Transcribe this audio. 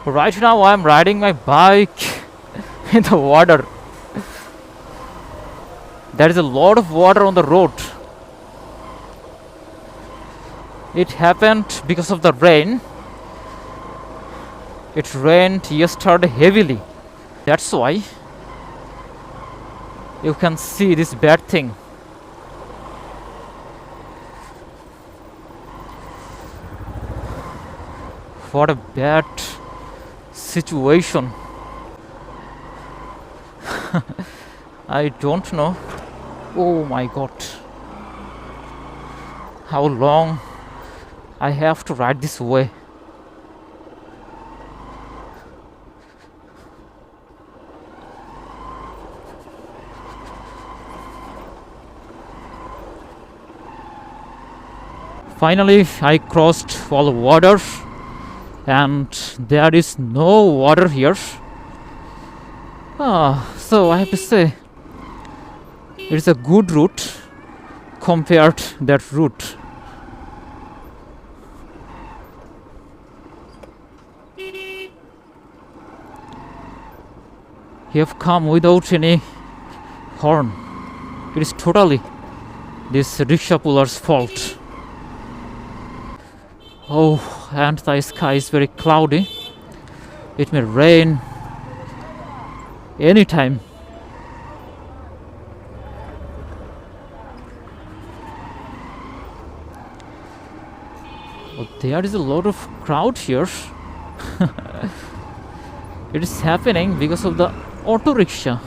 Right now I'm riding my bike in the water. There is a lot of water on the road. It happened because of the rain. It rained yesterday heavily. That's why you can see this bad thing. What a bad situation. I don't know. Oh my god. How long I have to ride this way? Finally, I crossed all the water, and there is no water here. So I have to say, it's a good route compared that route. You have come without any horn. It is totally this rickshaw puller's fault. Oh, and the sky is very cloudy. It may rain anytime. Oh, there is a lot of crowd here. It is happening because of the auto rickshaw.